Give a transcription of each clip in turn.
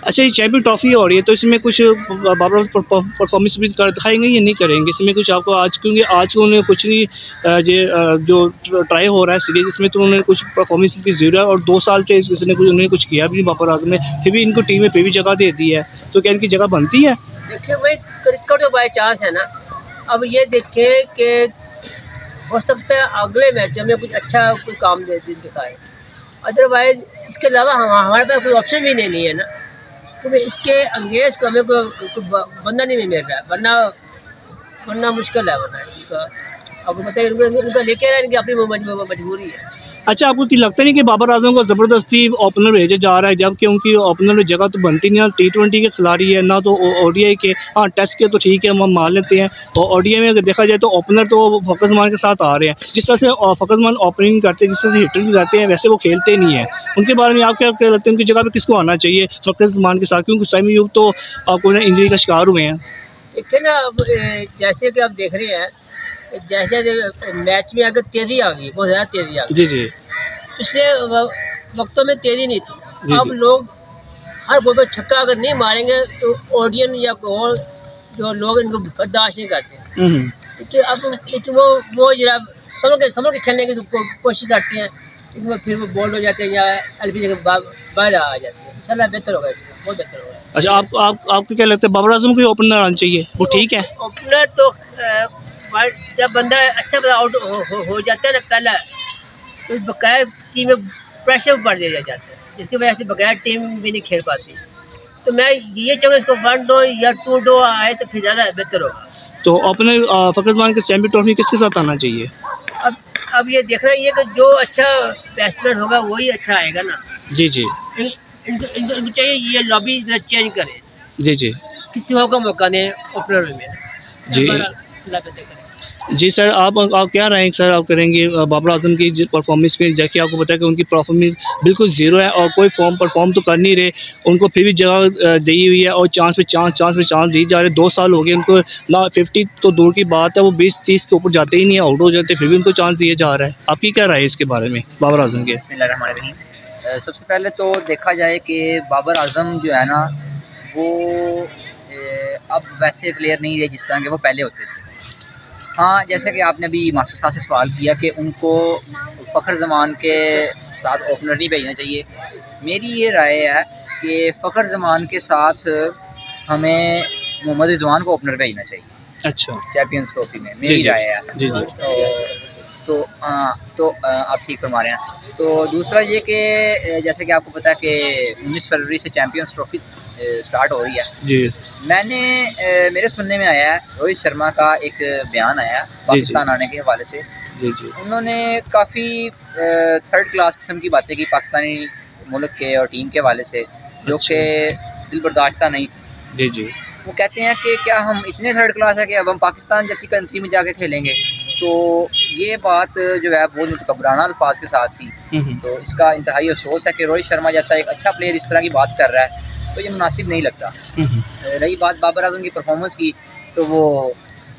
अच्छा, ये champion trophy हो रही है तो इसमें कुछ बाबर परफॉर्मेंस भी दिखाएंगे या नहीं करेंगे इसमें कुछ आपको आज, क्योंकि आज को उन्हें कुछ नहीं जो ट्राई हो रहा है सीरीज इसमें तो उन्होंने कुछ परफॉर्मेंस की ज़रूरत है और 2 साल से इसने कुछ उन्होंने कुछ किया भी नहीं बाबर आजम ने, फिर भी इनको टीम में फिर भी जगह दे दी है, तो क्या इनकी जगह बनती है? देखिए भाई, क्रिकेट तो बाई चांस है ना। अब ये देखें कि हो सकता है अगले मैच में कुछ अच्छा कोई काम दिखाए, अदरवाइज इसके अलावा हमारे पास कोई ऑप्शन भी नहीं है ना, क्योंकि इसके अंगेज को हमें कोई बंदा नहीं मिल रहा है, वरना मुश्किल है, वरना इनका आपको बताइए उनका लेके आना इनकी अपनी मजबूरी है। अच्छा, आपको कि लगता नहीं कि बाबर आजम को ज़बरदस्ती ओपनर भेजा जा रहा है, जबकि उनकी ओपनर में जगह तो बनती नहीं है, T20 के खिलाड़ी है ना, तो ODI के, हाँ टेस्ट के तो ठीक है हम मान लेते हैं, और ODI में अगर देखा जाए तो ओपनर तो फ़खर ज़मान के साथ आ रहे हैं, जिस तरह से फ़खर ज़मान ओपनिंग करते हैं, जिस तरह से हिटर करते हैं, वैसे वो खेलते नहीं है। उनके बारे में आप क्या लगते हैं, उनकी जगह पर किसको आना चाहिए फ़खर ज़मान के साथ, क्योंकि उस टाइम यूँ तो आपको इंजरी का शिकार हुए हैं? देखिए ना, जैसे कि आप देख रहे हैं, जैसे मैच में अगर तेज़ी आ गई, बहुत ज़्यादा तेज़ी आ गई। जी जी। पिछले वक्तों में तेज़ी नहीं थी, अब लोग हर बॉल पर छक्का अगर नहीं मारेंगे तो ऑडियंस या और जो लोग इनको बर्दाश्त नहीं करते। लेकिन वो जरा समझ के खेलने की कोशिश करते हैं, लेकिन फिर वो बोल्ड हो जाते हैं या LBJ के बाहर आ जाते हैं। इंशाल्लाह बेहतर होगा, बहुत बेहतर होगा। अच्छा, आपको क्या लगता है बाबर आजम को ओपनर आना चाहिए, वो ठीक है? ओपनर तो जब बंदा अच्छा आउट हो जाता है ना पहला, तो बकाया टीम में प्रेशर बढ़ जाता है, जिसकी वजह से बकाया टीम भी नहीं खेल पाती। तो मैं ये चाहूँगा इसको 1-2 या 2-2 आए तो फिर ज़्यादा बेहतर होगा। तो अपने फ़खर ज़मान के चैंपियन ट्रॉफी किसके साथ आना चाहिए? अब ये देखना ये कि जो अच्छा बैट्समैन होगा वही अच्छा आएगा ना। जी जी। इनको चाहिए ये लॉबी चेंज करें, जी जी। किसी और को मौका दें ओपनर में जी जी। सर, आप क्या राय सर आप करेंगे बाबर आजम की परफॉर्मेंस में, जैसे आपको पता है कि उनकी परफॉर्मेंस बिल्कुल ज़ीरो है और कोई परफॉर्म तो कर नहीं रहे, उनको फिर भी जगह दी हुई है और चांस पे चांस दी जा रहे। 2 साल हो गए उनको ना, 50 तो दूर की बात है, वो 20-30 के ऊपर जाते ही नहीं है, आउट हो जाते, फिर भी उनको चांस दिया जा रहा है। आपकी क्या राय है इसके बारे में बाबर आजम के? सबसे पहले तो देखा जाए कि बाबर आजम जो है ना, वो अब वैसे प्लेयर नहीं रहे जिस तरह के वो पहले होते थे। हाँ, जैसे कि आपने अभी मास्टर साहब से सवाल किया कि उनको फ़खर ज़मान के साथ ओपनर नहीं भेजना चाहिए। मेरी ये राय है कि फ़खर ज़मान के साथ हमें मोहम्मद रिजवान को ओपनर भेजना चाहिए। अच्छा, चैंपियंस ट्रॉफी में मेरी राय है। जी जी। तो आप ठीक फरमा रहे हैं। तो दूसरा ये कि जैसे कि आपको पता है कि 19 फरवरी से चैंपियंस ट्रॉफी स्टार्ट हो रही है जी। मैंने मेरे सुनने में आया है, रोहित शर्मा का एक बयान आया पाकिस्तान आने के हवाले से। जी जी। उन्होंने काफ़ी थर्ड क्लास किस्म की बातें की पाकिस्तानी मुल्क के और टीम के हवाले से, जो कि दिल बर्दाश्ता नहीं थी। जी जी। वो कहते हैं कि क्या हम इतने थर्ड क्लास है कि अब हम पाकिस्तान जैसी कंट्री में जाके खेलेंगे। तो ये बात जो है बहुत मुतकब्बराना अल्फाज के साथ थी। तो इसका इंतहाई अफसोस है कि रोहित शर्मा जैसा एक अच्छा प्लेयर इस तरह की बात कर रहा है, तो ये मुनासिब नहीं लगता। रही बात बाबर आजम की परफॉर्मेंस की, तो वो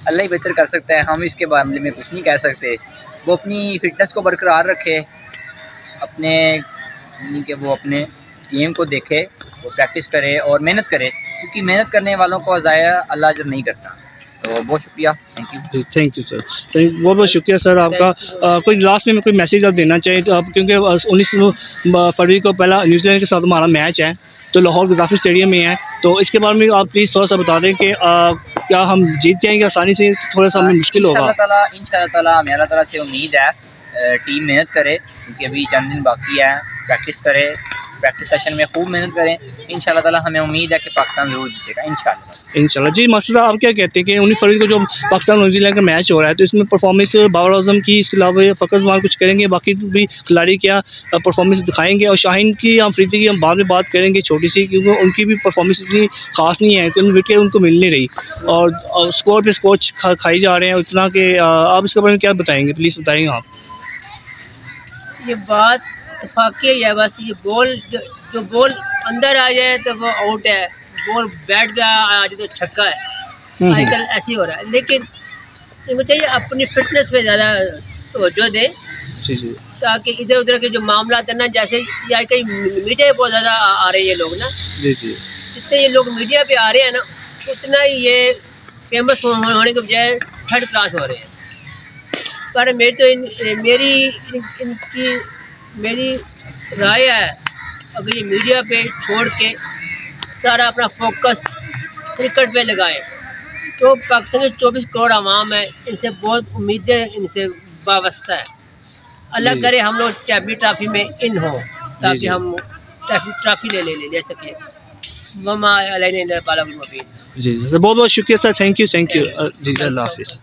अल्लाह ही बेहतर कर सकता है, हम इसके बारे में कुछ नहीं कह सकते। वो अपनी फ़िटनेस को बरकरार रखे, अपने यानी कि वो अपने गेम को देखे, वो प्रैक्टिस करे और मेहनत करे, क्योंकि मेहनत करने वालों को ज़ाया अल्लाह अजर नहीं करता। तो बहुत शुक्रिया, थैंक यू जी। थैंक यू सर, बहुत बहुत शुक्रिया सर आपका। कोई लास्ट में कोई मैसेज आप देना चाहिए तो आप, क्योंकि 19 फरवरी को पहला न्यूजीलैंड के साथ हमारा मैच है, तो लाहौर गद्दाफी स्टेडियम में है, तो इसके बारे में आप प्लीज़ थोड़ा सा बता दें कि क्या हम जीत जाएंगे आसानी से, थोड़ा सा हमें मुश्किल होगा? इंशाअल्लाह ताला मेरा तरह से उम्मीद है, टीम मेहनत करे, क्योंकि अभी चंद दिन बाकी है, प्रैक्टिस करे, प्रैक्टिस सेशन में खूब मेहनत करें। इंशाल्लाह ताला हमें उम्मीद है कि पाकिस्तान ज़रूर जीतेगा इंशाल्लाह। जी, मसला आप क्या कहते हैं कि 19 फरवरी को जो पाकिस्तान न्यूजीलैंड का मैच हो रहा है, तो इसमें परफॉर्मेंस बाबर आजम की, इसके अलावा फ़खर ज़मान कुछ करेंगे, बाकी भी खिलाड़ी क्या परफॉर्मेंस दिखाएंगे? और शाहीन की, अफरीदी की हम बाद में बात करेंगे छोटी सी, क्योंकि उनकी भी परफॉर्मेंस इतनी खास नहीं है, क्योंकि विकेट उनको मिल नहीं रही और स्कोर पे स्कोर खाई जा रहे हैं इतना कि आप इसके बारे में क्या बताएंगे, प्लीज़ बताएंगे आप? ये बात इत्तेफाकी है, बस ये बॉल जो बॉल अंदर आ जाए तो वो आउट है, बॉल बैट पे आ जाए तो छक्का है। आजकल ऐसे ही हो रहा है, लेकिन इनको चाहिए अपनी फिटनेस पे ज़्यादा तवज्जो दें। जी जी। ताकि इधर उधर के जो मामला है ना, जैसे या कहीं मीडिया बहुत ज़्यादा आ रही है लोग ना, जी जी, जितने ये लोग मीडिया पे आ रहे हैं ना, उतना ही ये फेमस होने के बजाय थर्ड क्लास हो रहे हैं। पर मेरी राय है, अगर ये मीडिया पे छोड़ के सारा अपना फोकस क्रिकेट पे लगाएं तो पाकिस्तान के 24 करोड़ आवाम है, इनसे बहुत उम्मीदें इनसे वाबस्ता है। अल्लाह जी। करे हम लोग चैम्पियन ट्रॉफी में इन हो, ताकि जी। हम ट्रॉफी ले सके। ममा अलैना इल्ला बालागुल मुबीन। जी बहुत बहुत शुक्रिया सर, थैंक यू जी, अल्लाह हाफिज़।